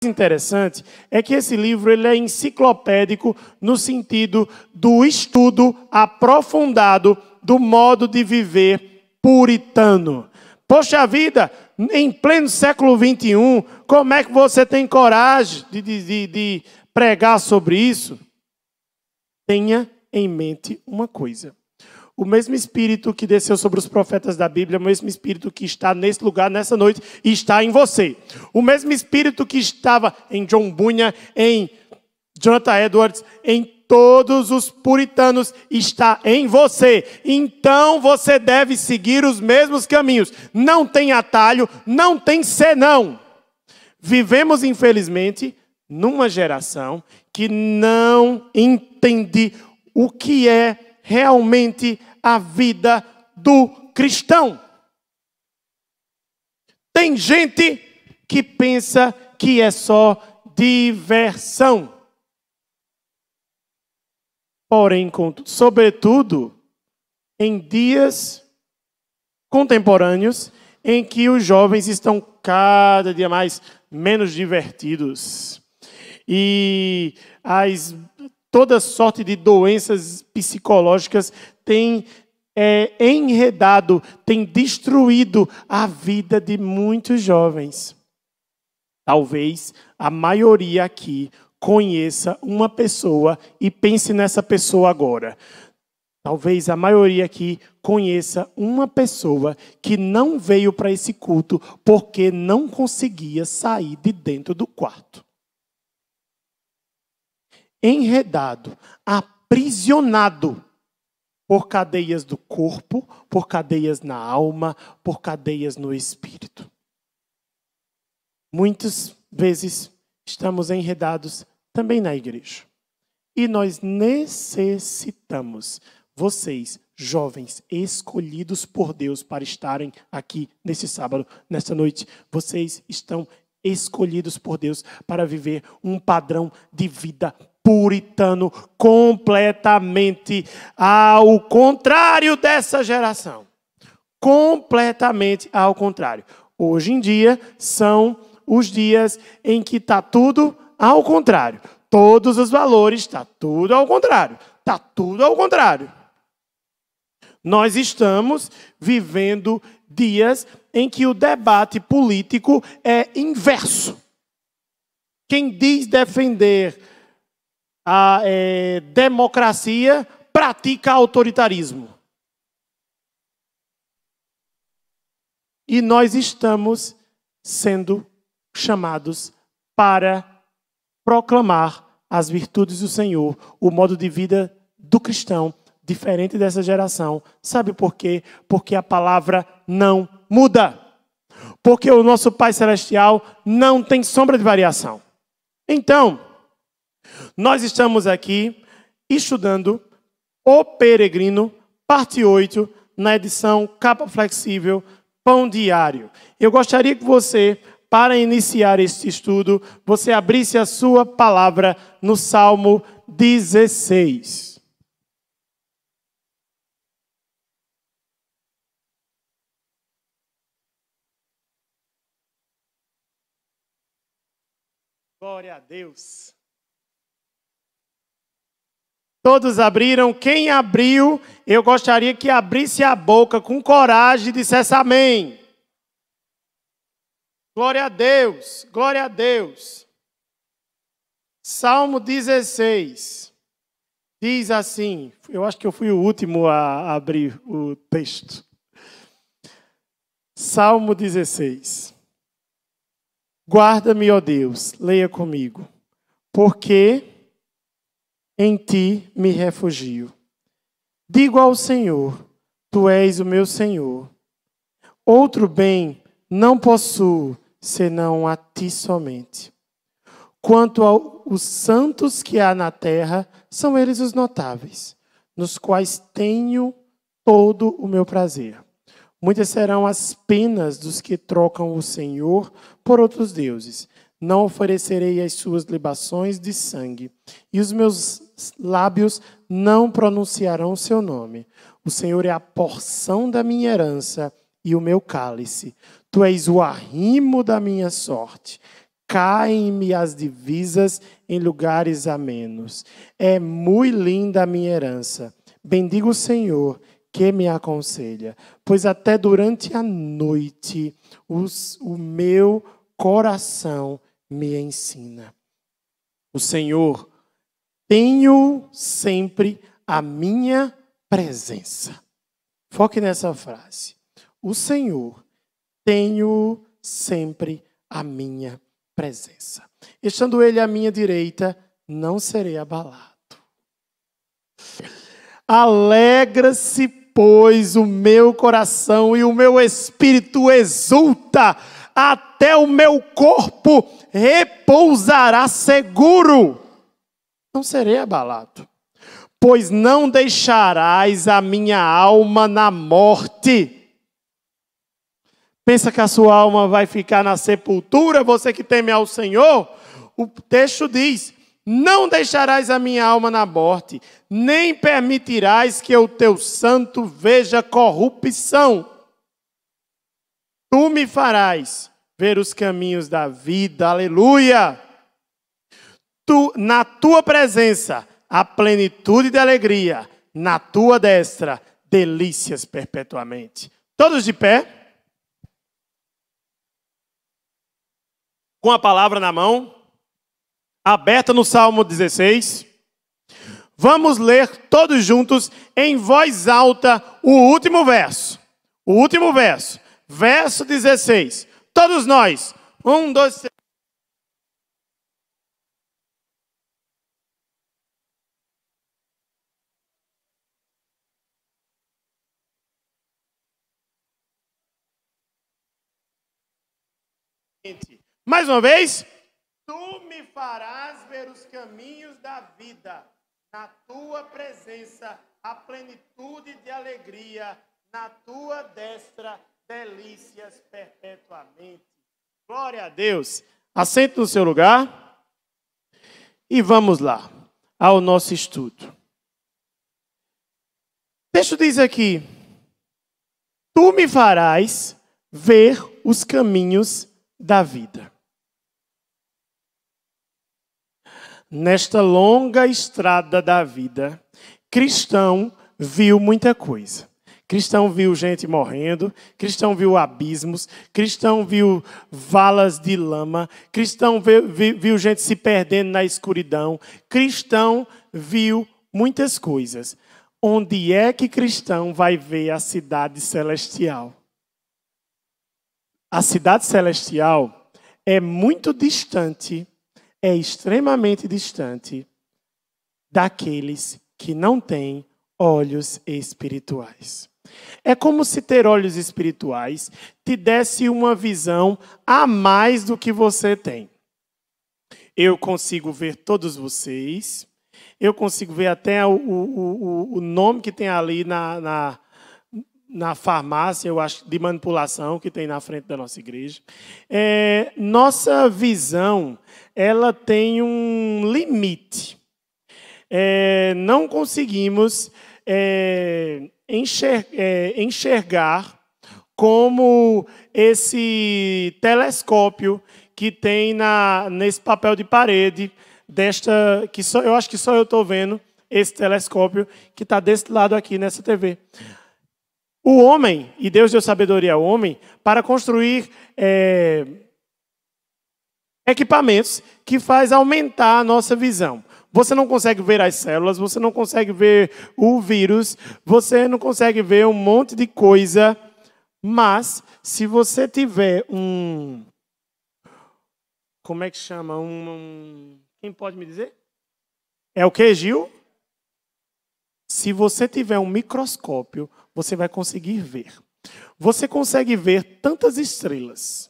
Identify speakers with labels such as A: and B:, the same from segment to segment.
A: interessante é que esse livro ele é enciclopédico no sentido do estudo aprofundado do modo de viver puritano. Poxa vida, em pleno século XXI, como é que você tem coragem de pregar sobre isso? Tenha em mente uma coisa. O mesmo Espírito que desceu sobre os profetas da Bíblia, o mesmo Espírito que está nesse lugar, nessa noite, está em você. O mesmo Espírito que estava em John Bunyan, em Jonathan Edwards, em todos os puritanos, está em você. Então você deve seguir os mesmos caminhos. Não tem atalho, não tem senão. Vivemos, infelizmente, numa geração que não entende o que é realmente a vida do cristão. Tem gente que pensa que é só diversão. Porém, sobretudo, em dias contemporâneos, em que os jovens estão cada dia menos divertidos. E toda sorte de doenças psicológicas tem enredado, tem destruído a vida de muitos jovens. Talvez a maioria aqui conheça uma pessoa e pense nessa pessoa agora. Talvez a maioria aqui conheça uma pessoa que não veio para esse culto porque não conseguia sair de dentro do quarto. Enredado, aprisionado por cadeias do corpo, por cadeias na alma, por cadeias no espírito. Muitas vezes estamos enredados também na igreja. E nós necessitamos, vocês, jovens, escolhidos por Deus para estarem aqui nesse sábado, nesta noite, vocês estão escolhidos por Deus para viver um padrão de vida puritano, completamente ao contrário dessa geração. Completamente ao contrário. Hoje em dia são os dias em que está tudo ao contrário. Todos os valores, está tudo ao contrário. Está tudo ao contrário. Nós estamos vivendo dias em que o debate político é inverso. Quem diz defender a democracia pratica autoritarismo. E nós estamos sendo chamados para proclamar as virtudes do Senhor, o modo de vida do cristão, diferente dessa geração. Sabe por quê? Porque a palavra não muda. Porque o nosso Pai Celestial não tem sombra de variação. Então, nós estamos aqui estudando O Peregrino, parte 8, na edição Capa Flexível, Pão Diário. Eu gostaria que você, para iniciar este estudo, você abrisse a sua palavra no Salmo 16. Glória a Deus. Todos abriram. Quem abriu, eu gostaria que abrisse a boca com coragem e dissesse amém. Glória a Deus, glória a Deus. Salmo 16. Diz assim, eu acho que eu fui o último a abrir o texto. Salmo 16. Guarda-me, ó Deus, leia comigo, porque em ti me refugio. Digo ao Senhor, tu és o meu Senhor. Outro bem não possuo, senão a ti somente. Quanto aos santos que há na terra, são eles os notáveis, nos quais tenho todo o meu prazer. Muitas serão as penas dos que trocam o Senhor por outros deuses. Não oferecerei as suas libações de sangue, e os meus lábios não pronunciarão o seu nome. O Senhor é a porção da minha herança e o meu cálice. Tu és o arrimo da minha sorte. Caem-me as divisas em lugares amenos. É muito linda a minha herança. Bendigo o Senhor que me aconselha, pois até durante a noite o meu coração me ensina. O Senhor, tenho sempre a minha presença. Foque nessa frase. O Senhor, tenho sempre a minha presença. Estando Ele à minha direita, não serei abalado. Alegra-se, pois, o meu coração e o meu espírito exulta, até o meu corpo repousará seguro. Não serei abalado, pois não deixarás a minha alma na morte. Pensa que a sua alma vai ficar na sepultura, você que teme ao Senhor? O texto diz: não deixarás a minha alma na morte, nem permitirás que o teu santo veja corrupção. Tu me farás ver os caminhos da vida, aleluia. Na tua presença, a plenitude de alegria, na tua destra, delícias perpetuamente. Todos de pé? Com a palavra na mão, aberta no Salmo 16. Vamos ler todos juntos, em voz alta, o último verso. O último verso. Verso 16. Todos nós. 1, 2, 3. Mais uma vez. Tu me farás ver os caminhos da vida. Na tua presença, a plenitude de alegria. Na tua destra, delícias perpetuamente. Glória a Deus. Assente no seu lugar. E vamos lá, ao nosso estudo. O texto diz aqui: tu me farás ver os caminhos da vida. Nesta longa estrada da vida, cristão viu muita coisa. Cristão viu gente morrendo, cristão viu abismos, cristão viu valas de lama, cristão viu gente se perdendo na escuridão, cristão viu muitas coisas. Onde é que cristão vai ver a cidade celestial? A cidade celestial é muito distante, é extremamente distante daqueles que não têm olhos espirituais. É como se ter olhos espirituais te desse uma visão a mais do que você tem. Eu consigo ver todos vocês, eu consigo ver até o nome que tem ali na farmácia, eu acho, de manipulação que tem na frente da nossa igreja. Nossa visão, ela tem um limite. Não conseguimos enxergar como esse telescópio que tem nesse papel de parede, eu acho que só eu estou vendo esse telescópio que está desse lado aqui nessa TV. O homem, e Deus deu sabedoria ao homem, para construir equipamentos que faz aumentar a nossa visão. Você não consegue ver as células, você não consegue ver o vírus, você não consegue ver um monte de coisa, mas se você tiver como é que chama? Quem pode me dizer? É o que, Gil? Se você tiver um microscópio, você vai conseguir ver. Você consegue ver tantas estrelas.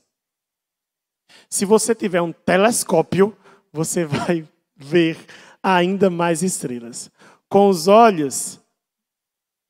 A: Se você tiver um telescópio, você vai ver ainda mais estrelas. Com os olhos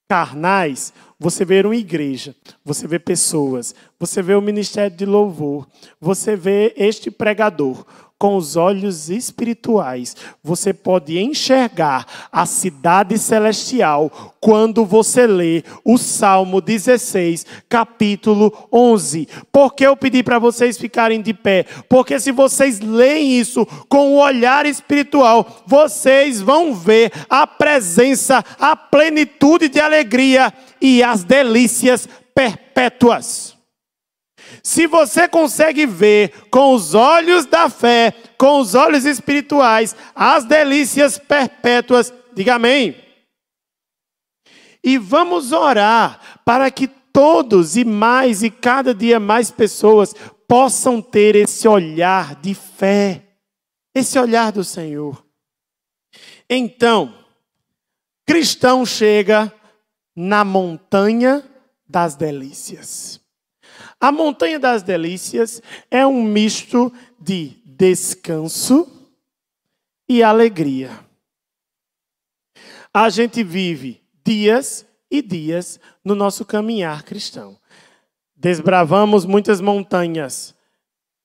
A: carnais, você vê uma igreja, você vê pessoas, você vê o ministério de louvor, você vê este pregador. com os olhos espirituais, você pode enxergar a cidade celestial quando você lê o Salmo 16, capítulo 11. Por que eu pedi para vocês ficarem de pé? Porque se vocês leem isso com o olhar espiritual, vocês vão ver a presença, a plenitude de alegria e as delícias perpétuas. Se você consegue ver com os olhos da fé, com os olhos espirituais, as delícias perpétuas, diga amém. E vamos orar para que todos e mais e cada dia mais pessoas possam ter esse olhar de fé, esse olhar do Senhor. Então, cristão chega na montanha das delícias. A montanha das delícias é um misto de descanso e alegria. A gente vive dias e dias no nosso caminhar cristão. Desbravamos muitas montanhas,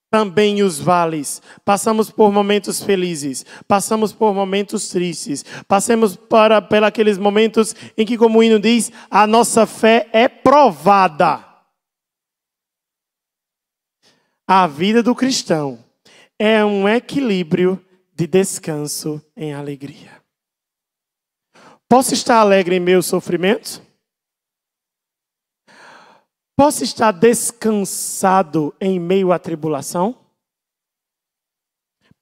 A: também os vales. Passamos por momentos felizes, passamos por momentos tristes, passamos por aqueles momentos em que, como o hino diz, a nossa fé é provada. A vida do cristão é um equilíbrio de descanso em alegria. Posso estar alegre em meus sofrimentos? Posso estar descansado em meio à tribulação?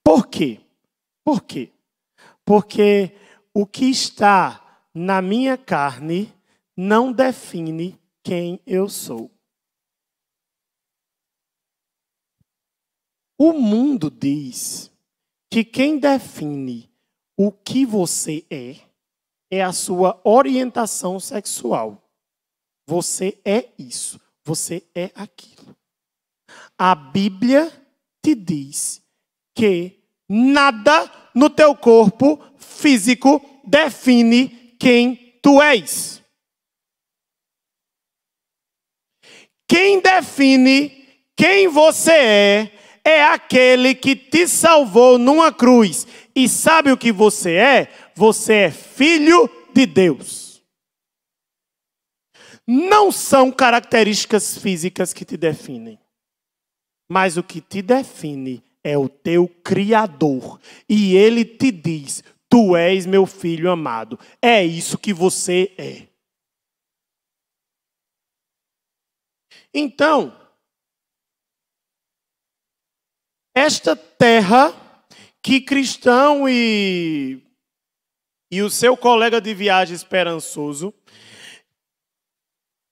A: Por quê? Por quê? Porque o que está na minha carne não define quem eu sou. O mundo diz que quem define o que você é a sua orientação sexual. Você é isso, você é aquilo. A Bíblia te diz que nada no teu corpo físico define quem tu és. Quem define quem você é aquele que te salvou numa cruz. E sabe o que você é? Você é filho de Deus. Não são características físicas que te definem. Mas o que te define é o teu Criador. E Ele te diz, tu és meu filho amado. É isso que você é. Então, esta terra que cristão e o seu colega de viagem esperançoso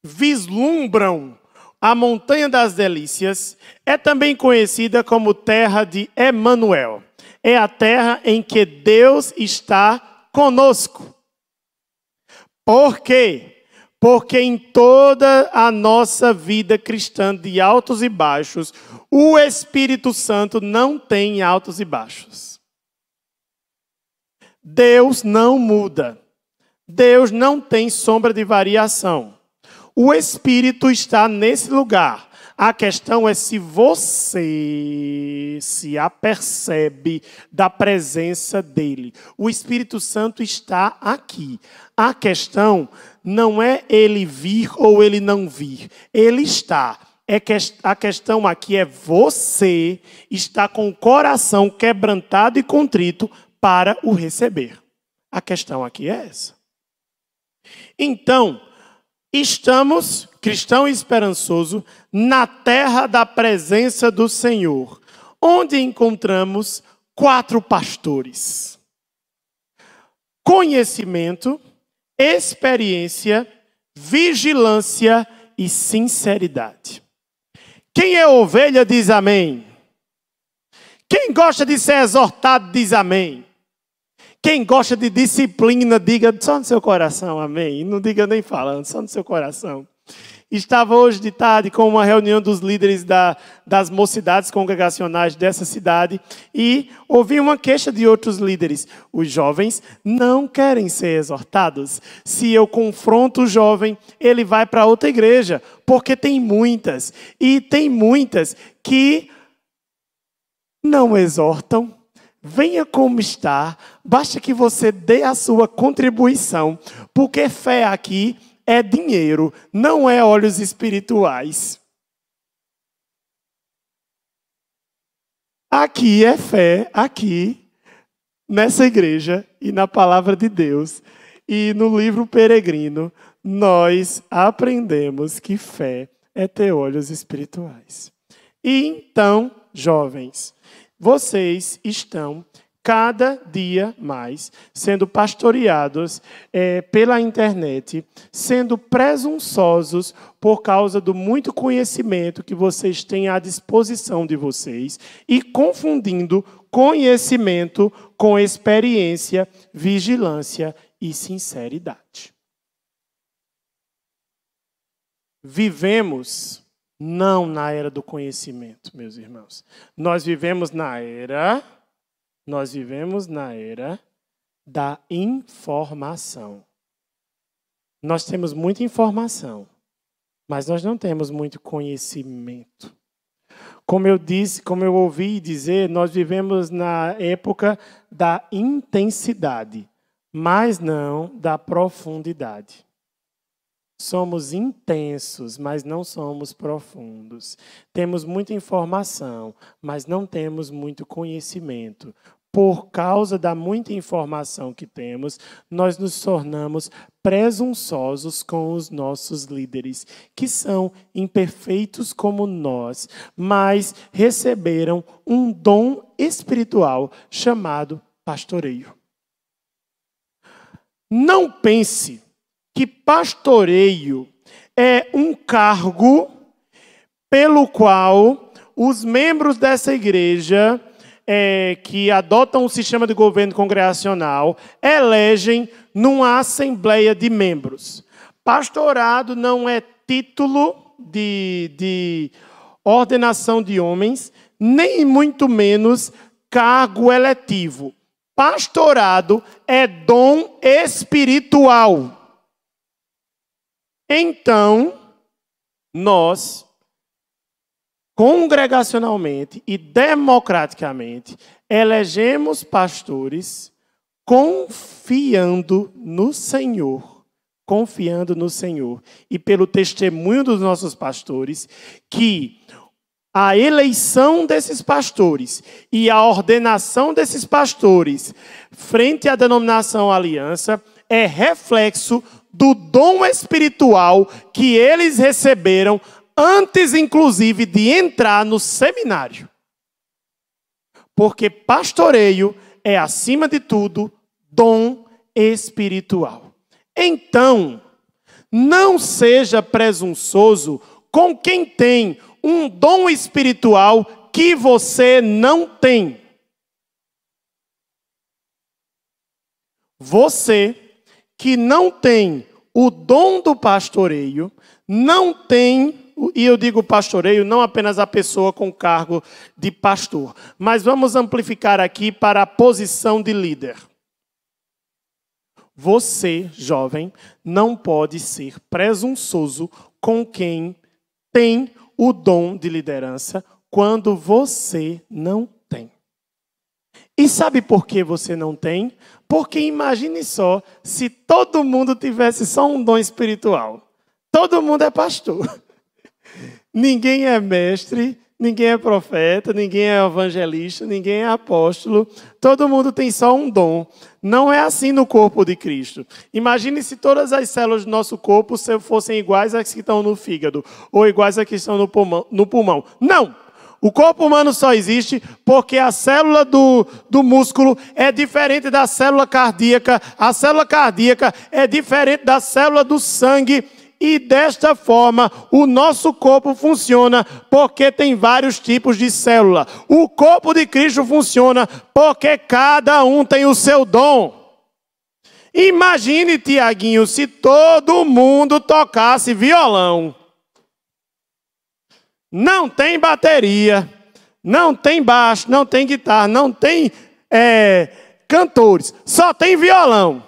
A: vislumbram a montanha das delícias, é também conhecida como terra de Emanuel. É a terra em que Deus está conosco. Por quê? Porque em toda a nossa vida cristã de altos e baixos, o Espírito Santo não tem altos e baixos. Deus não muda. Deus não tem sombra de variação. O Espírito está nesse lugar. A questão é se você se apercebe da presença dele. O Espírito Santo está aqui. A questão não é ele vir ou ele não vir. Ele está. A questão aqui é você estar com o coração quebrantado e contrito para o receber. A questão aqui é essa. Então, estamos, cristão e esperançoso, na terra da presença do Senhor, onde encontramos 4 pastores. Conhecimento, experiência, vigilância e sinceridade. Quem é ovelha diz amém. Quem gosta de ser exortado diz amém. Quem gosta de disciplina, diga só no seu coração, amém. E não diga nem falando, só no seu coração. Estava hoje de tarde com uma reunião dos líderes das mocidades congregacionais dessa cidade e ouvi uma queixa de outros líderes. Os jovens não querem ser exortados. Se eu confronto o jovem, ele vai para outra igreja, porque tem muitas. E tem muitas que não exortam. Venha como está, basta que você dê a sua contribuição, porque fé aqui é dinheiro, não é olhos espirituais. Aqui é fé, aqui, nessa igreja e na palavra de Deus. E no livro Peregrino, nós aprendemos que fé é ter olhos espirituais. E então, jovens, vocês estão cada dia mais sendo pastoreados pela internet, sendo presunçosos por causa do muito conhecimento que vocês têm à disposição de vocês e confundindo conhecimento com experiência, vigilância e sinceridade. Vivemos não na era do conhecimento, meus irmãos. Nós vivemos na era da informação. Nós temos muita informação, mas nós não temos muito conhecimento. Como eu ouvi dizer, nós vivemos na época da intensidade, mas não da profundidade. Somos intensos, mas não somos profundos. Temos muita informação, mas não temos muito conhecimento. Por causa da muita informação que temos, nós nos tornamos presunçosos com os nossos líderes, que são imperfeitos como nós, mas receberam um dom espiritual chamado pastoreio. Não pense que pastoreio é um cargo pelo qual os membros dessa igreja que adotam o sistema de governo congregacional elegem numa assembleia de membros. Pastorado não é título de ordenação de homens, nem muito menos cargo eletivo. Pastorado é dom espiritual. Então, nós, congregacionalmente e democraticamente, elegemos pastores confiando no Senhor. E pelo testemunho dos nossos pastores, que a eleição desses pastores e a ordenação desses pastores frente à denominação Aliança é reflexo do dom espiritual que eles receberam antes, inclusive, de entrar no seminário. Porque pastoreio é, acima de tudo, dom espiritual. Então, não seja presunçoso com quem tem um dom espiritual que você não tem. Você que não tem o dom do pastoreio, não tem, e eu digo pastoreio, não apenas a pessoa com cargo de pastor, mas vamos amplificar aqui para a posição de líder. Você, jovem, não pode ser presunçoso com quem tem o dom de liderança quando você não tem. E sabe por que você não tem? Porque imagine só, se todo mundo tivesse só um dom espiritual. Todo mundo é pastor. Ninguém é mestre, ninguém é profeta, ninguém é evangelista, ninguém é apóstolo. Todo mundo tem só um dom. Não é assim no corpo de Cristo. Imagine se todas as células do nosso corpo fossem iguais às que estão no fígado, ou iguais às que estão no pulmão. Não! O corpo humano só existe porque a célula do músculo é diferente da célula cardíaca, a célula cardíaca é diferente da célula do sangue, e desta forma o nosso corpo funciona porque tem vários tipos de célula. O corpo de Cristo funciona porque cada um tem o seu dom. Imagine, Tiaguinho, se todo mundo tocasse violão. Não tem bateria, não tem baixo, não tem guitarra, não tem cantores, só tem violão.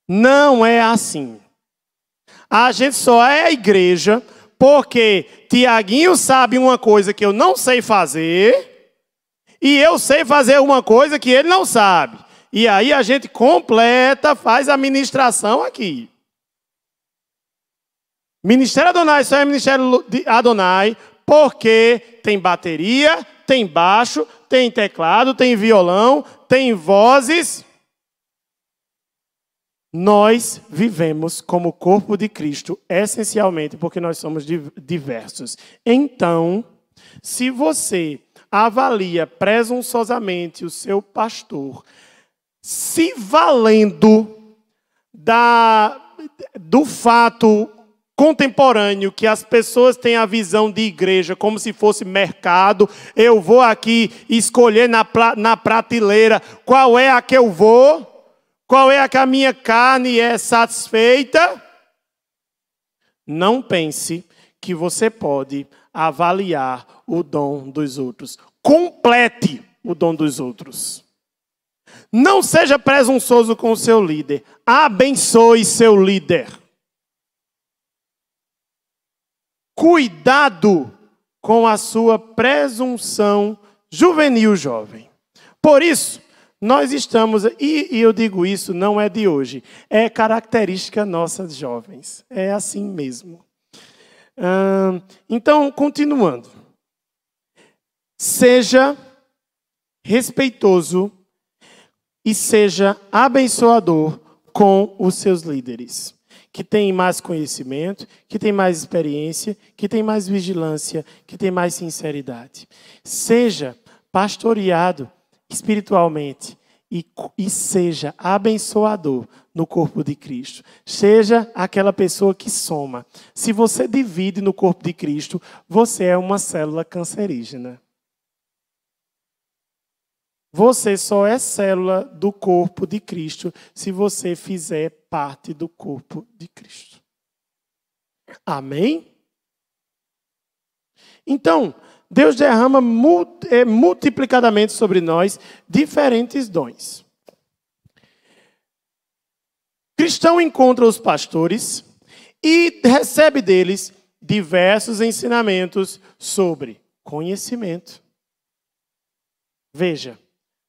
A: Não é assim. A gente só é a igreja Porque Tiaguinho sabe uma coisa que eu não sei fazer, e eu sei fazer uma coisa que ele não sabe. E aí a gente completa, faz a ministração aqui. Ministério Adonai só é Ministério de Adonai porque tem bateria, tem baixo, tem teclado, tem violão, tem vozes. Nós vivemos como corpo de Cristo, essencialmente porque nós somos diversos. Então, se você avalia presunçosamente o seu pastor, se valendo do fato contemporâneo, que as pessoas têm a visão de igreja como se fosse mercado, eu vou aqui escolher na prateleira qual é a que eu vou, qual é a que a minha carne é satisfeita. Não pense que você pode avaliar o dom dos outros. Complete o dom dos outros. Não seja presunçoso com o seu líder. Abençoe seu líder. Cuidado com a sua presunção juvenil, jovem. Por isso, nós estamos, e eu digo isso, não é de hoje, é característica nossa, jovens. É assim mesmo. Então, continuando. Seja respeitoso e seja abençoador com os seus líderes, que têm mais conhecimento, que têm mais experiência, que têm mais vigilância, que têm mais sinceridade. Seja pastoreado espiritualmente e seja abençoador no corpo de Cristo. Seja aquela pessoa que soma. Se você divide no corpo de Cristo, você é uma célula cancerígena. Você só é célula do corpo de Cristo se você fizer parte do corpo de Cristo. Amém? Então, Deus derrama multiplicadamente sobre nós diferentes dons. Cristão encontra os pastores e recebe deles diversos ensinamentos sobre conhecimento. Veja.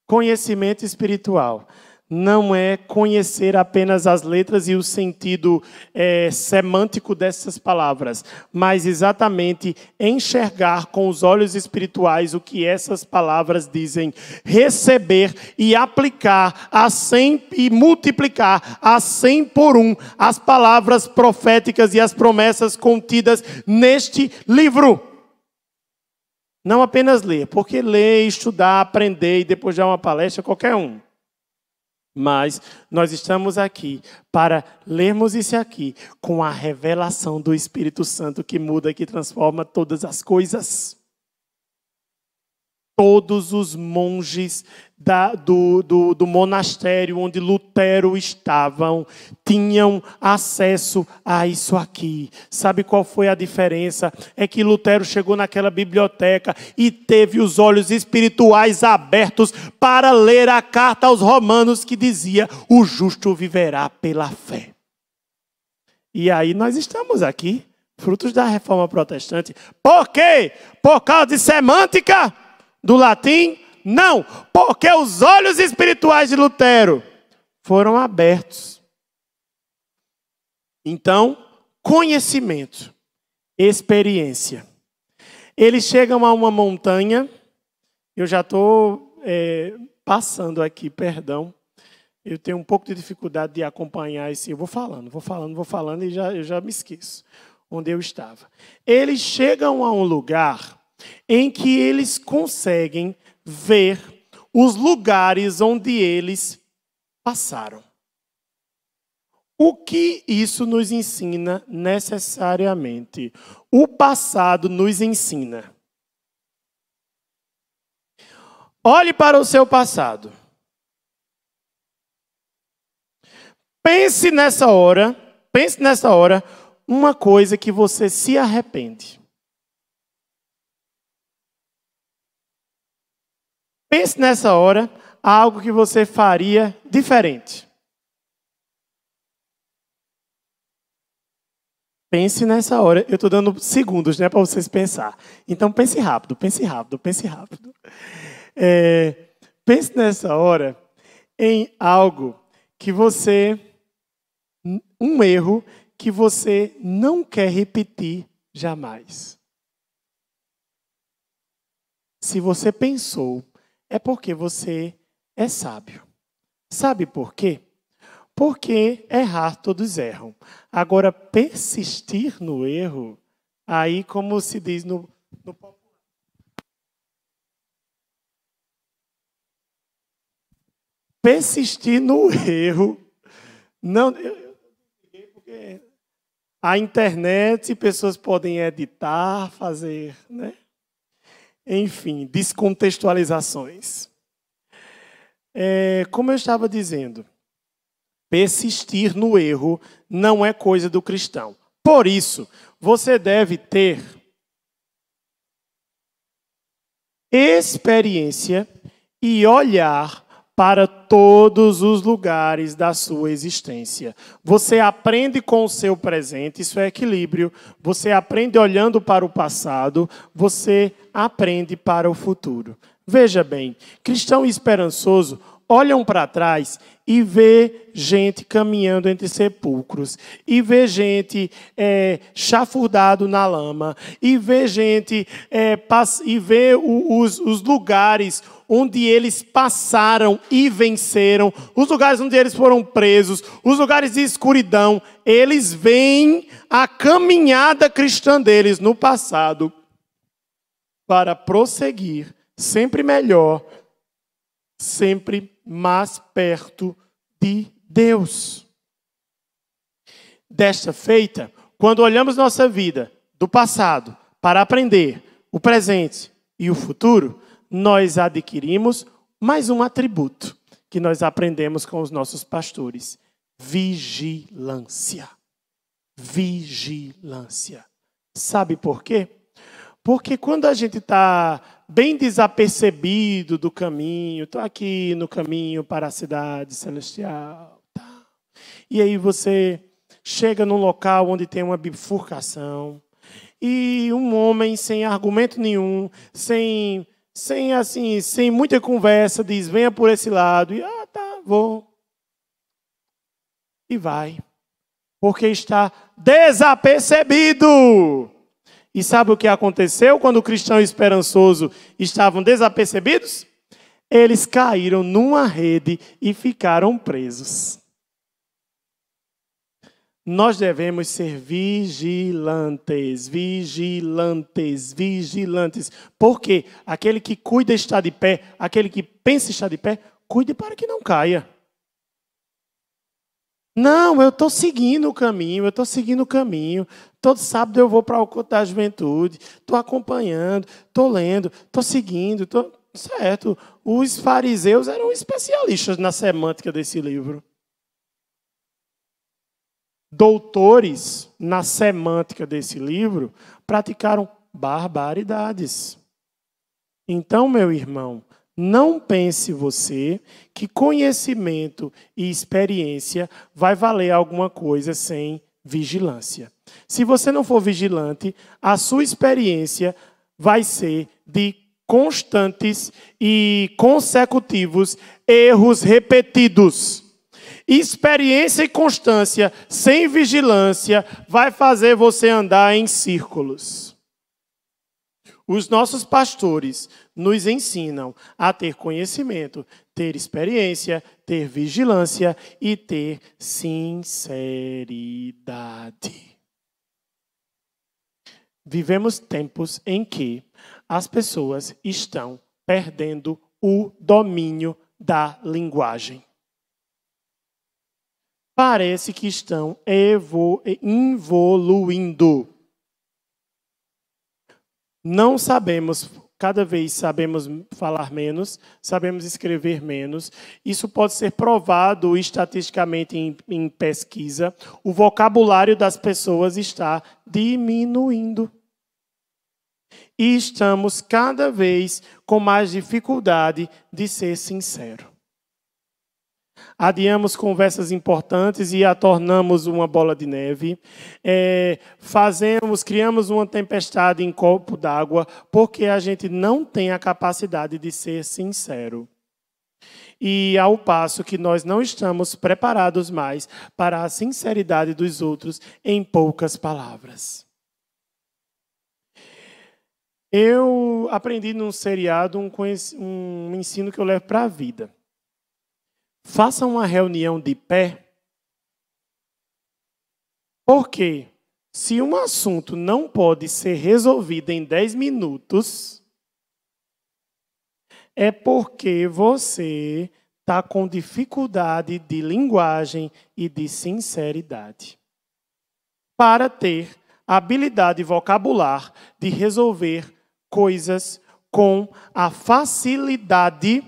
A: Conhecimento espiritual não é conhecer apenas as letras e o sentido semântico dessas palavras, mas exatamente enxergar com os olhos espirituais o que essas palavras dizem, receber e aplicar a 100 e multiplicar a 100 por 1 as palavras proféticas e as promessas contidas neste livro. Não apenas ler, porque ler, estudar, aprender e depois dar uma palestra, qualquer um. Mas nós estamos aqui para lermos isso aqui com a revelação do Espírito Santo que muda e que transforma todas as coisas. Todos os monges do monastério onde Lutero estava tinham acesso a isso aqui. Sabe qual foi a diferença? É que Lutero chegou naquela biblioteca e teve os olhos espirituais abertos para ler a carta aos Romanos que dizia: o justo viverá pela fé. E aí nós estamos aqui, frutos da Reforma Protestante. Por quê? Por causa de semântica? Do latim? Não, porque os olhos espirituais de Lutero foram abertos. Então, conhecimento, experiência. Eles chegam a uma montanha, eu já estou passando aqui, perdão. Eu tenho um pouco de dificuldade de acompanhar esse. Eu vou falando e eu já me esqueço onde eu estava. Eles chegam a um lugar em que eles conseguem ver os lugares onde eles passaram. O que isso nos ensina necessariamente? O passado nos ensina. Olhe para o seu passado. Pense nessa hora uma coisa que você se arrepende. Pense nessa hora algo que você faria diferente. Pense nessa hora. Eu estou dando segundos, né, para vocês pensar. Então pense rápido, pense rápido, pense rápido. Pense nessa hora em algo que você, um erro que você não quer repetir jamais. Se você pensou, é porque você é sábio. Sabe por quê? Porque errar todos erram. Agora, persistir no erro, aí como se diz no popular. Persistir no erro, não, porque a internet, pessoas podem editar, fazer, né? Enfim, descontextualizações. Como eu estava dizendo, persistir no erro não é coisa do cristão. Por isso, você deve ter experiência e olhar para todos os lugares da sua existência. Você aprende com o seu presente, isso é equilíbrio. Você aprende olhando para o passado, você aprende para o futuro. Veja bem, cristão esperançoso olham para trás e vê gente caminhando entre sepulcros, e vê gente chafurdado na lama, e vê gente, e vê os lugares onde eles passaram e venceram, os lugares onde eles foram presos, os lugares de escuridão. Eles veem a caminhada cristã deles no passado para prosseguir sempre melhor, sempre mais perto de Deus. Desta feita, quando olhamos nossa vida do passado para aprender o presente e o futuro, nós adquirimos mais um atributo que nós aprendemos com os nossos pastores: vigilância. Vigilância. Sabe por quê? Porque quando a gente está bem desapercebido do caminho, estou aqui no caminho para a cidade celestial, e aí você chega num local onde tem uma bifurcação, e um homem sem argumento nenhum, sem muita conversa, diz: venha por esse lado, e vou. E vai. Porque está desapercebido. E sabe o que aconteceu quando o cristão esperançoso estavam desapercebidos? Eles caíram numa rede e ficaram presos. Nós devemos ser vigilantes, vigilantes, vigilantes. Porque aquele que cuida está de pé, aquele que pensa estar de pé, cuide para que não caia. Não, eu estou seguindo o caminho, Todo sábado eu vou para o culto da juventude, estou acompanhando, estou lendo, estou seguindo, certo. Os fariseus eram especialistas na semântica desse livro. Doutores na semântica desse livro praticaram barbaridades. Então, meu irmão, não pense você que conhecimento e experiência vai valer alguma coisa sem vigilância. Se você não for vigilante, a sua experiência vai ser de constantes e consecutivos erros repetidos. Experiência e constância sem vigilância vai fazer você andar em círculos. Os nossos pastores nos ensinam a ter conhecimento, ter experiência, ter vigilância e ter sinceridade. Vivemos tempos em que as pessoas estão perdendo o domínio da linguagem. Parece que estão evoluindo. Não sabemos, cada vez sabemos falar menos, sabemos escrever menos. Isso pode ser provado estatisticamente em pesquisa. O vocabulário das pessoas está diminuindo. E estamos cada vez com mais dificuldade de ser sincero. Adiamos conversas importantes e a tornamos uma bola de neve. Criamos uma tempestade em copo d'água porque a gente não tem a capacidade de ser sincero. E ao passo que nós não estamos preparados mais para a sinceridade dos outros em poucas palavras. Eu aprendi num seriado um ensino que eu levo para a vida. Faça uma reunião de pé, porque se um assunto não pode ser resolvido em 10 minutos, é porque você está com dificuldade de linguagem e de sinceridade. Para ter habilidade vocabular de resolver coisas com a facilidade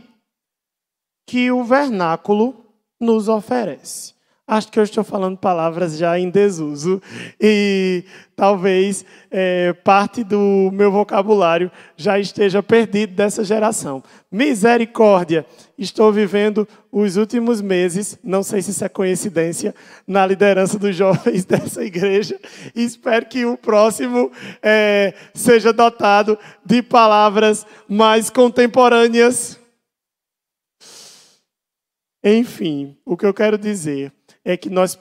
A: que o vernáculo nos oferece. Acho que eu estou falando palavras já em desuso e talvez parte do meu vocabulário já esteja perdido dessa geração. Misericórdia! Estou vivendo os últimos meses, não sei se isso é coincidência, na liderança dos jovens dessa igreja. E espero que o próximo seja dotado de palavras mais contemporâneas. Enfim, o que eu quero dizer é que nós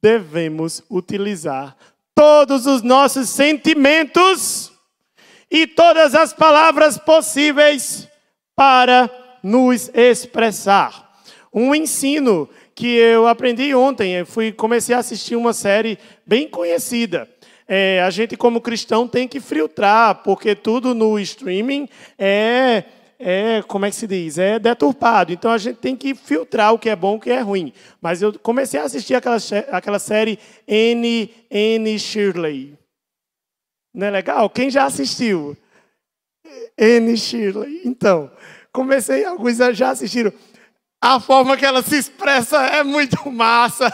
A: devemos utilizar todos os nossos sentimentos e todas as palavras possíveis para nos expressar. Um ensino que eu aprendi ontem, comecei a assistir uma série bem conhecida. A gente, como cristão, tem que filtrar, porque tudo no streaming como é que se diz? É deturpado. Então, a gente tem que filtrar o que é bom e o que é ruim. Mas eu comecei a assistir aquela série Anne Shirley. Não é legal? Quem já assistiu? Anne Shirley. Então, alguns já assistiram. A forma que ela se expressa é muito massa.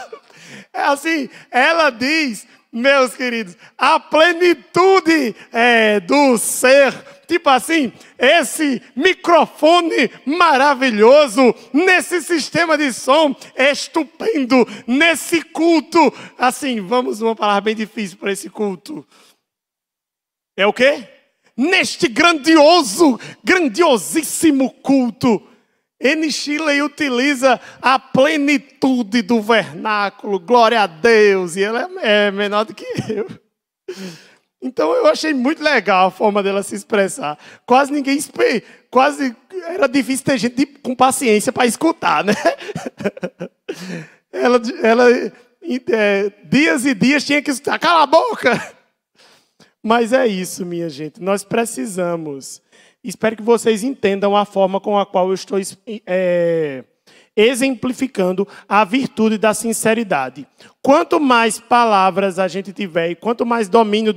A: É assim, ela diz, meus queridos, a plenitude do ser. Tipo assim, esse microfone maravilhoso, nesse sistema de som estupendo, nesse culto. Assim, vamos uma palavra bem difícil para esse culto. É o quê? Neste grandiosíssimo culto. Anne Shirley utiliza a plenitude do vernáculo, glória a Deus. E ela é menor do que eu. Então eu achei muito legal a forma dela se expressar. Quase era difícil ter gente com paciência para escutar, né? ela dias e dias tinha que escutar, cala a boca! Mas é isso, minha gente, nós precisamos. Espero que vocês entendam a forma com a qual eu estou exemplificando a virtude da sinceridade. Quanto mais palavras a gente tiver e quanto mais domínio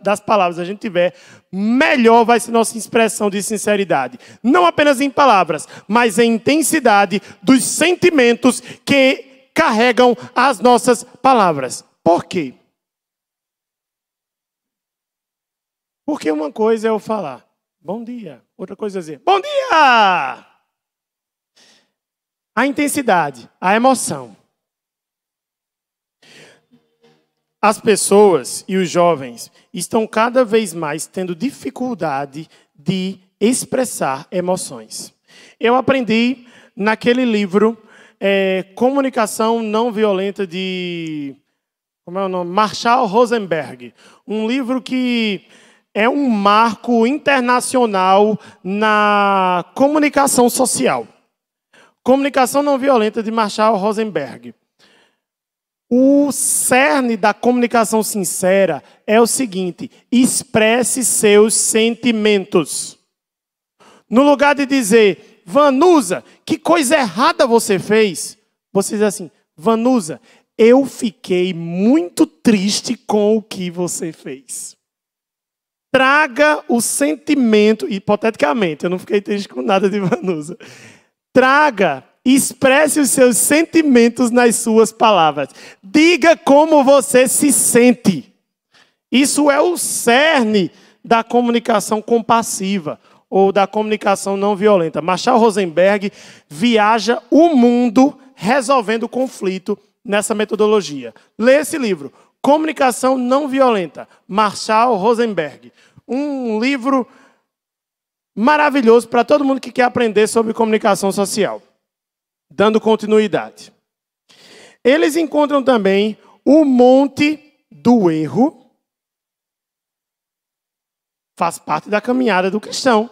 A: das palavras a gente tiver, melhor vai ser nossa expressão de sinceridade. Não apenas em palavras, mas em intensidade dos sentimentos que carregam as nossas palavras. Por quê? Porque uma coisa é eu falar, bom dia. Outra coisa é dizer, bom dia! A intensidade, a emoção. As pessoas e os jovens estão cada vez mais tendo dificuldade de expressar emoções. Eu aprendi naquele livro, Comunicação Não Violenta, de Marshall Rosenberg. Um livro que é um marco internacional na comunicação social. Comunicação Não Violenta, de Marshall Rosenberg. O cerne da comunicação sincera é o seguinte: expresse seus sentimentos. No lugar de dizer, Vanusa, que coisa errada você fez, você diz assim, Vanusa, eu fiquei muito triste com o que você fez. Traga o sentimento, hipoteticamente, eu não fiquei triste com nada de Vanusa. Expresse os seus sentimentos nas suas palavras. Diga como você se sente. Isso é o cerne da comunicação compassiva. ou da comunicação não violenta. Marshall Rosenberg viaja o mundo resolvendo conflito nessa metodologia. Lê esse livro, Comunicação Não Violenta, Marshall Rosenberg. Um livro maravilhoso para todo mundo que quer aprender sobre comunicação social. Dando continuidade. Eles encontram também o monte do erro. Faz parte da caminhada do cristão.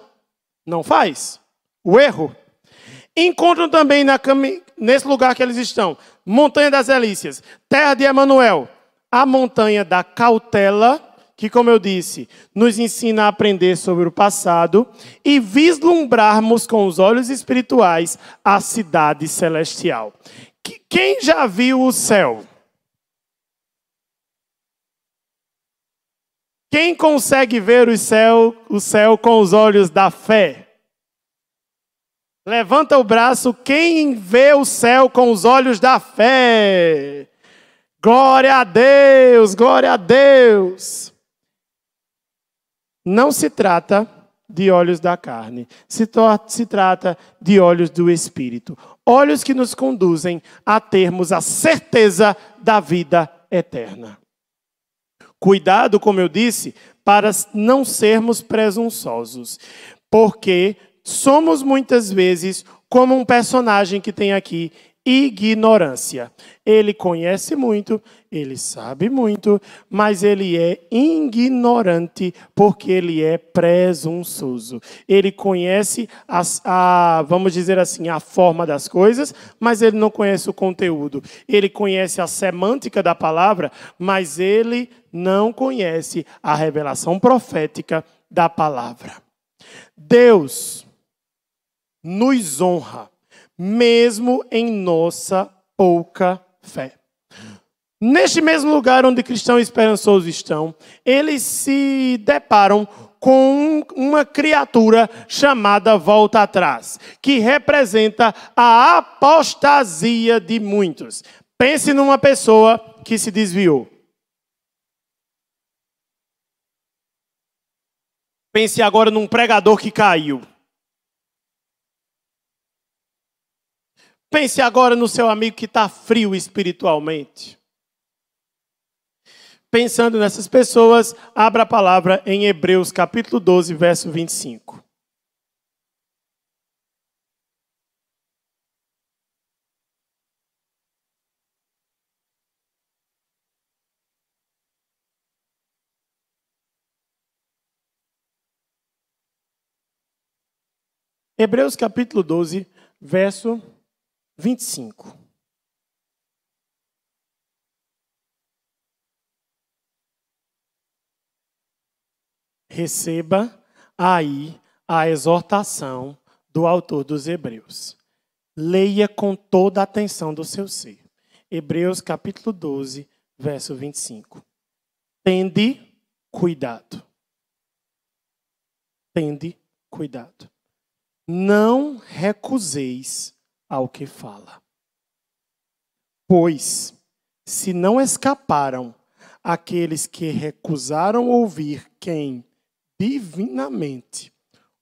A: Não faz? O erro. Encontram também nesse lugar que eles estão, Montanha das Delícias, Terra de Emanuel, a Montanha da Cautela, que, como eu disse, nos ensina a aprender sobre o passado e vislumbrarmos com os olhos espirituais a cidade celestial. Quem já viu o céu? Quem consegue ver o céu com os olhos da fé? Levanta o braço, quem vê o céu com os olhos da fé? Glória a Deus, glória a Deus. Não se trata de olhos da carne, se trata de olhos do Espírito. Olhos que nos conduzem a termos a certeza da vida eterna. Cuidado, como eu disse, para não sermos presunçosos, porque somos muitas vezes como um personagem que tem aqui, ignorância. Ele conhece muito, ele sabe muito, mas ele é ignorante porque ele é presunçoso. Ele conhece vamos dizer assim, a forma das coisas, mas ele não conhece o conteúdo. Ele conhece a semântica da palavra, mas ele não conhece a revelação profética da palavra. Deus nos honra, mesmo em nossa pouca fé. Neste mesmo lugar onde cristãos esperançosos estão, eles se deparam com uma criatura chamada volta atrás, que representa a apostasia de muitos. Pense numa pessoa que se desviou. Pense agora num pregador que caiu. Pense agora no seu amigo que está frio espiritualmente. Pensando nessas pessoas, abra a palavra em Hebreus capítulo 12, verso 25. Hebreus capítulo 12, verso 25. Receba aí a exortação do autor dos Hebreus. Leia com toda a atenção do seu ser. Hebreus capítulo 12, verso 25. Tende cuidado. Tende cuidado. Não recuseis ao que fala. Pois, se não escaparam aqueles que recusaram ouvir quem divinamente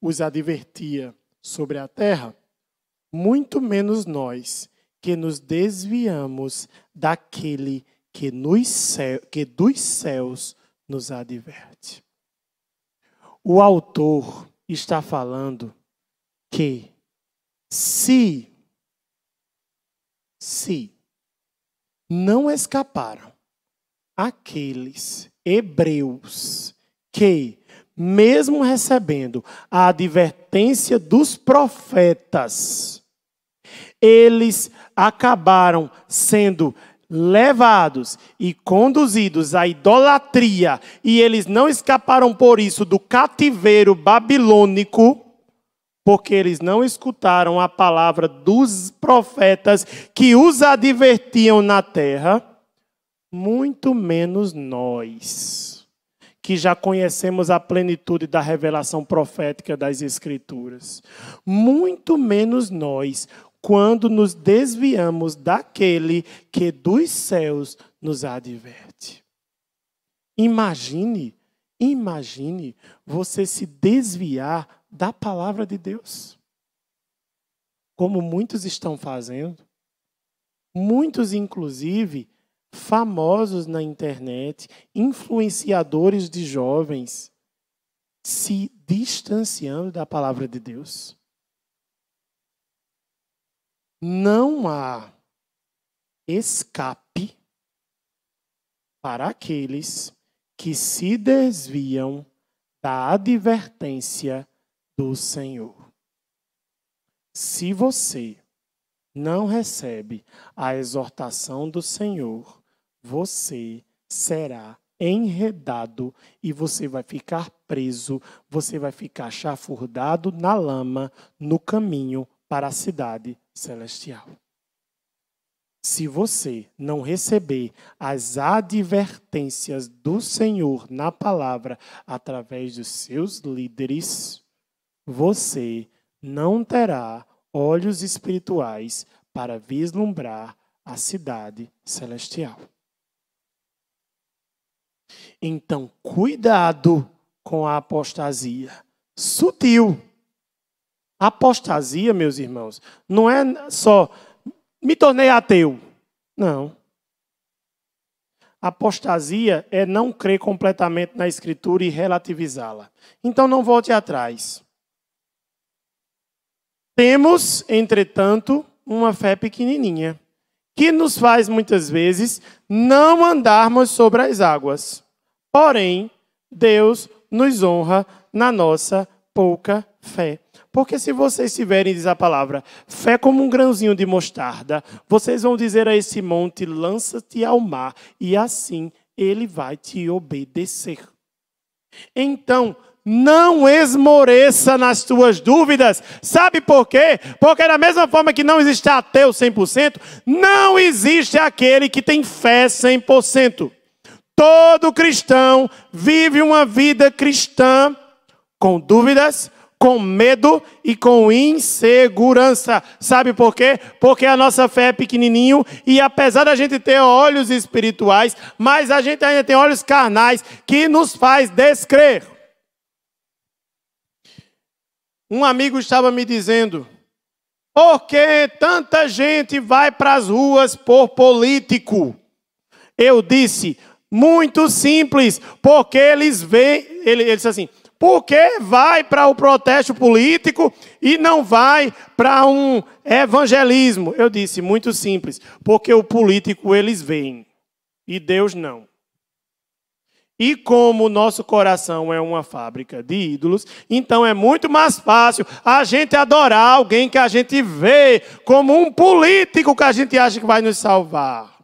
A: os advertia sobre a terra, muito menos nós que nos desviamos daquele que dos céus nos adverte. O autor está falando que se não escaparam aqueles hebreus que, mesmo recebendo a advertência dos profetas, eles acabaram sendo levados e conduzidos à idolatria, e eles não escaparam por isso do cativeiro babilônico, porque eles não escutaram a palavra dos profetas que os advertiam na terra, muito menos nós, que já conhecemos a plenitude da revelação profética das Escrituras. Muito menos nós, quando nos desviamos daquele que dos céus nos adverte. Imagine você se desviar da palavra de Deus. Como muitos estão fazendo. Muitos, inclusive, famosos na internet, influenciadores de jovens, se distanciando da palavra de Deus. Não há escape para aqueles que se desviam da advertência do Senhor. Se você não recebe a exortação do Senhor, você será enredado e você vai ficar preso, você vai ficar chafurdado na lama no caminho para a cidade celestial. Se você não receber as advertências do Senhor na palavra através dos seus líderes, você não terá olhos espirituais para vislumbrar a cidade celestial. Então, cuidado com a apostasia. Sutil. Apostasia, meus irmãos, não é só me tornei ateu. Não. Apostasia é não crer completamente na Escritura e relativizá-la. Então, não volte atrás. Temos, entretanto, uma fé pequenininha, que nos faz, muitas vezes, não andarmos sobre as águas. Porém, Deus nos honra na nossa pouca fé. Porque se vocês tiverem, diz a palavra, fé como um grãozinho de mostarda, vocês vão dizer a esse monte, lança-te ao mar, e assim ele vai te obedecer. Então, não esmoreça nas tuas dúvidas. Sabe por quê? Porque da mesma forma que não existe ateu 100%, não existe aquele que tem fé 100%. Todo cristão vive uma vida cristã com dúvidas, com medo e com insegurança. Sabe por quê? Porque a nossa fé é pequenininho e apesar da gente ter olhos espirituais, mas a gente ainda tem olhos carnais que nos faz descrer. Um amigo estava me dizendo, por que tanta gente vai para as ruas por político? Eu disse, muito simples, porque eles veem, ele disse assim, por que vai para o protesto político e não vai para um evangelismo? Eu disse, muito simples, porque o político eles veem e Deus não. E como o nosso coração é uma fábrica de ídolos, então é muito mais fácil a gente adorar alguém que a gente vê como um político que a gente acha que vai nos salvar.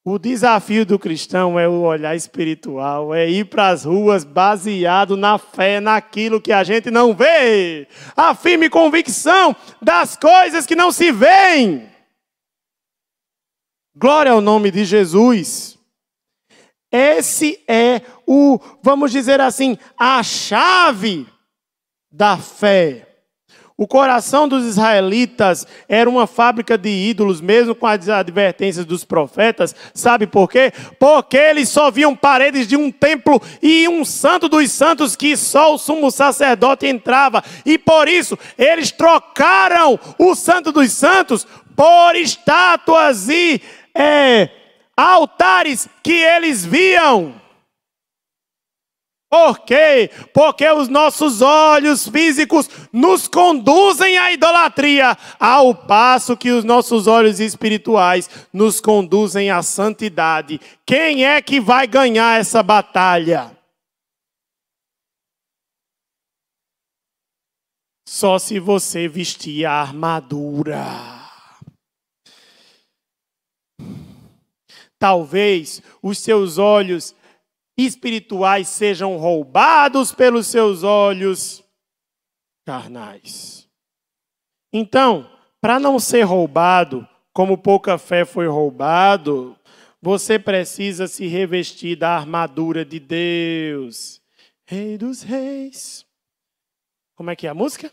A: O desafio do cristão é o olhar espiritual, é ir para as ruas baseado na fé, naquilo que a gente não vê. A firme convicção das coisas que não se veem. Glória ao nome de Jesus. Esse é vamos dizer assim, a chave da fé. O coração dos israelitas era uma fábrica de ídolos, mesmo com as advertências dos profetas. Sabe por quê? Porque eles só viam paredes de um templo e um santo dos santos que só o sumo sacerdote entrava. E por isso, eles trocaram o santo dos santos por estátuas e altares que eles viam. Por quê? Porque os nossos olhos físicos nos conduzem à idolatria, ao passo que os nossos olhos espirituais nos conduzem à santidade. Quem é que vai ganhar essa batalha? Só se você vestir a armadura. Talvez os seus olhos espirituais sejam roubados pelos seus olhos carnais. Então, para não ser roubado, como pouca fé foi roubado, você precisa se revestir da armadura de Deus. Rei dos reis. Como é que é a música?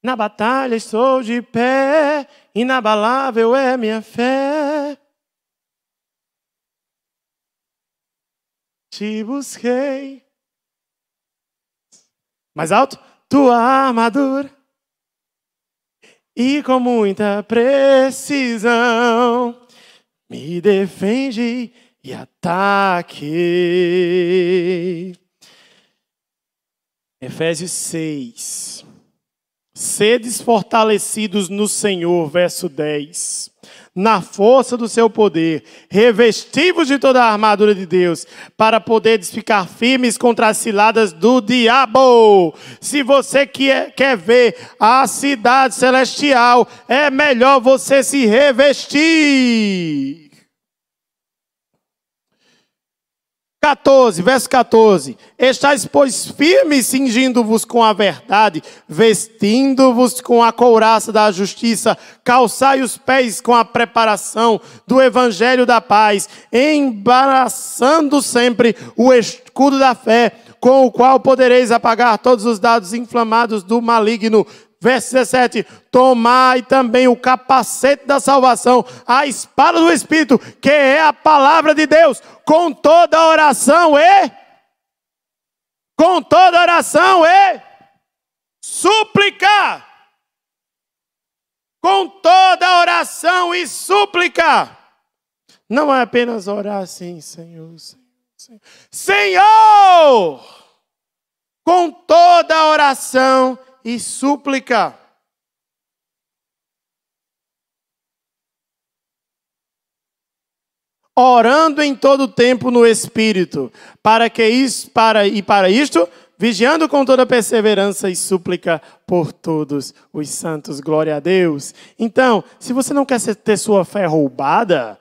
A: Na batalha estou de pé, inabalável é minha fé. Te busquei. Mais alto? tua armadura. E com muita precisão me defende e ataque. Efésios 6. Sedes fortalecidos no Senhor, verso 10. Na força do seu poder, revestivos de toda a armadura de Deus, para poderes ficar firmes contra as ciladas do diabo. Se você quer ver a cidade celestial, é melhor você se revestir. 14, verso 14. Estais, pois, firmes, cingindo-vos com a verdade, vestindo-vos com a couraça da justiça, calçai os pés com a preparação do evangelho da paz, embaraçando sempre o escudo da fé, com o qual podereis apagar todos os dados inflamados do maligno. Verso 17, tomai também o capacete da salvação, a espada do Espírito, que é a palavra de Deus, com toda oração súplica. Com toda oração e súplica. Não é apenas orar assim, Senhor, Senhor. Senhor! Com toda oração e súplica. Orando em todo tempo no Espírito, para isto, vigiando com toda perseverança e súplica por todos os santos. Glória a Deus. Então, se você não quer ter sua fé roubada,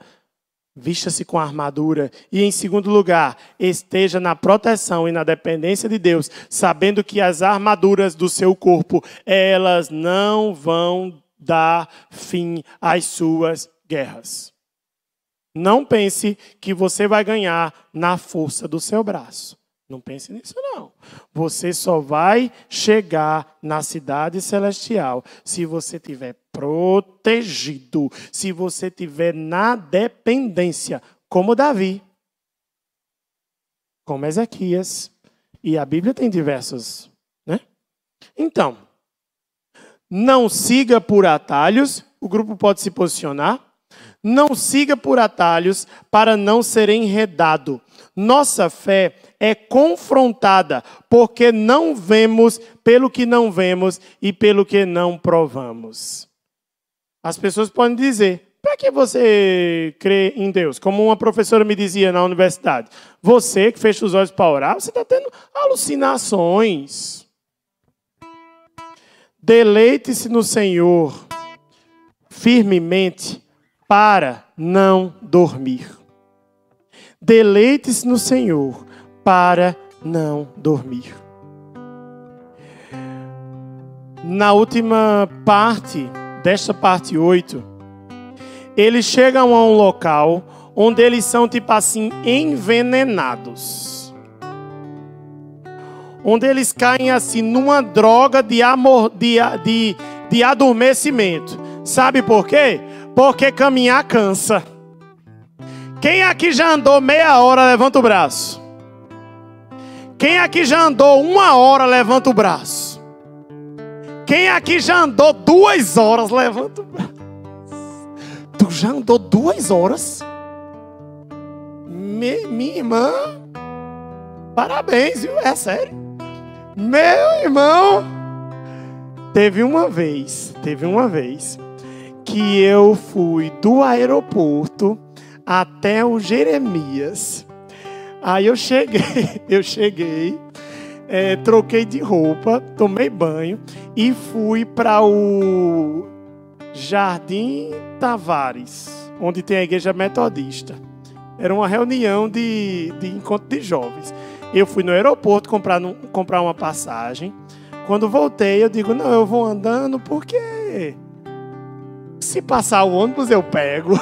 A: vista-se com a armadura. E em segundo lugar, esteja na proteção e na dependência de Deus, sabendo que as armaduras do seu corpo, elas não vão dar fim às suas guerras. Não pense que você vai ganhar na força do seu braço. Não pense nisso, não. Você só vai chegar na cidade celestial se você estiver protegido, se você estiver na dependência, como Davi, como Ezequias. E a Bíblia tem diversos, né? Então, não siga por atalhos. O grupo pode se posicionar. Não siga por atalhos para não ser enredado. Nossa fé é confrontada porque não vemos pelo que não vemos e pelo que não provamos. As pessoas podem dizer, para que você crê em Deus? Como uma professora me dizia na universidade, você que fecha os olhos para orar, você está tendo alucinações. Deleite-se no Senhor firmemente para não dormir. Deleite-se no Senhor para não dormir. Na última parte, desta parte 8, eles chegam a um local onde eles são tipo assim envenenados. Onde eles caem assim numa droga de adormecimento. Sabe por quê? Porque caminhar cansa. Quem aqui já andou meia hora, levanta o braço. Quem aqui já andou 1 hora, levanta o braço. Quem aqui já andou 2 horas, levanta o braço. Tu já andou 2 horas? Minha irmã, parabéns, viu? É sério. Meu irmão, teve uma vez que eu fui do aeroporto até o Jeremias. Aí eu cheguei, troquei de roupa, tomei banho e fui para o Jardim Tavares, onde tem a igreja metodista. Era uma reunião de encontro de jovens. Eu fui no aeroporto comprar uma passagem. Quando voltei, eu digo, não, eu vou andando porque se passar o ônibus eu pego.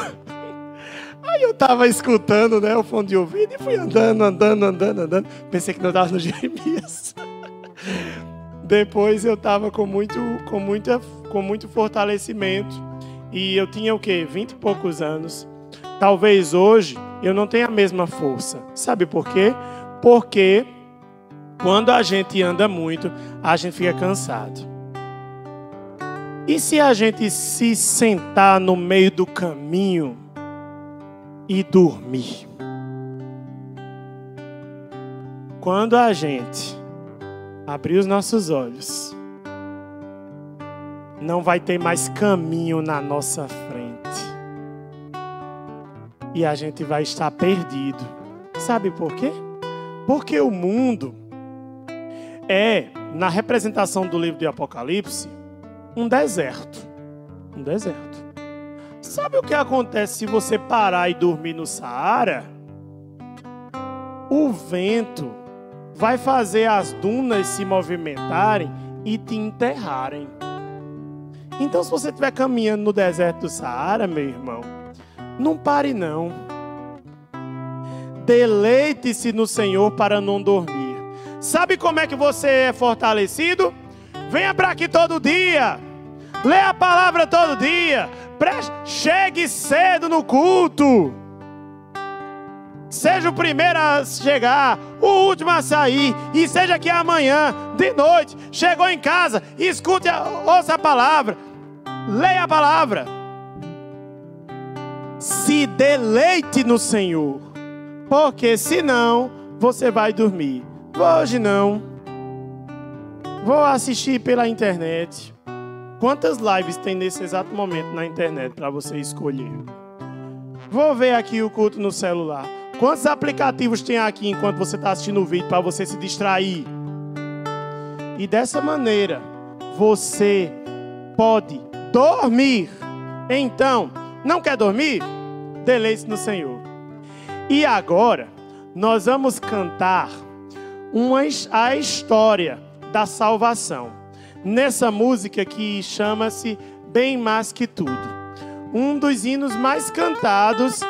A: Aí eu tava escutando, né, o fone de ouvido e fui andando. Pensei que não estava no Jeremias. Depois eu tava com muito fortalecimento. E eu tinha o quê? 20 e poucos anos. Talvez hoje eu não tenha a mesma força. Sabe por quê? Porque Quando a gente anda muito, a gente fica cansado. E se a gente se sentar no meio do caminho e dormir? Quando a gente abrir os nossos olhos, não vai ter mais caminho na nossa frente. E a gente vai estar perdido. Sabe por quê? Porque o mundo é, na representação do livro de Apocalipse, um deserto. Um deserto. Sabe o que acontece se você parar e dormir no Saara? O vento vai fazer as dunas se movimentarem e te enterrarem. Então, se você estiver caminhando no deserto do Saara, meu irmão, não pare não. Deleite-se no Senhor para não dormir. Sabe como é que você é fortalecido? Venha para aqui todo dia. Leia a palavra todo dia. Chegue cedo no culto. Seja o primeiro a chegar, o último a sair. E seja aqui amanhã, de noite, chegou em casa, escute, ouça a palavra. Leia a palavra. Se deleite no Senhor. Porque senão você vai dormir. Hoje não. Vou assistir pela internet. Quantas lives tem nesse exato momento na internet para você escolher? Vou ver aqui o culto no celular. Quantos aplicativos tem aqui enquanto você está assistindo o vídeo para você se distrair? E dessa maneira, você pode dormir. Então, não quer dormir? Deleite-se no Senhor. E agora, nós vamos cantar a história da salvação. Nessa música que chama-se Bem Mais Que Tudo. Um dos hinos mais cantados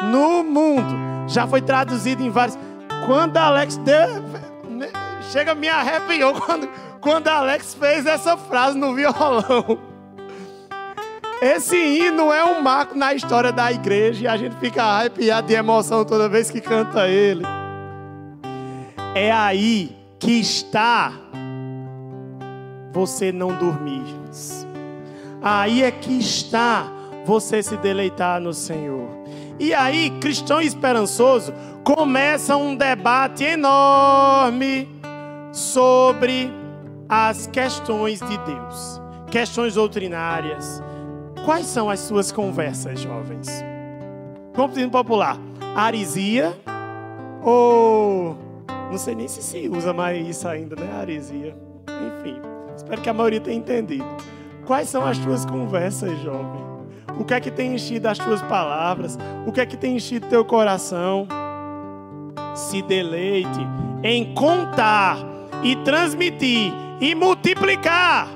A: no mundo. Já foi traduzido em vários... Quando Alex chega, me arrepiou quando Alex fez essa frase no violão. Esse hino é um marco na história da igreja e a gente fica arrepiado de emoção toda vez que canta ele. É aí que está você não dormir. Aí é que está você se deleitar no Senhor. E aí, cristão esperançoso começa um debate enorme sobre as questões de Deus, questões doutrinárias. Quais são as suas conversas, jovens? Como diz no popular, aresia ou... Não sei nem se usa mais isso ainda, né? Aresia. Enfim, espero que a maioria tenha entendido. Quais são as tuas conversas, jovem? O que é que tem enchido as tuas palavras? O que é que tem enchido teu coração? Se deleite em contar e transmitir e multiplicar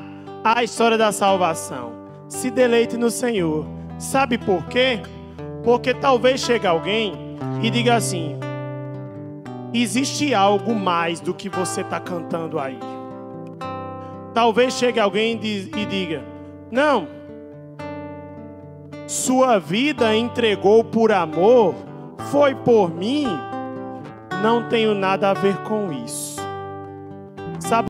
A: a história da salvação. Se deleite no Senhor. Sabe por quê? Porque talvez chegue alguém e diga assim: existe algo mais do que você está cantando aí. Talvez chegue alguém e diga: não, sua vida entregou por amor, foi por mim. Não tenho nada a ver com isso. Sabe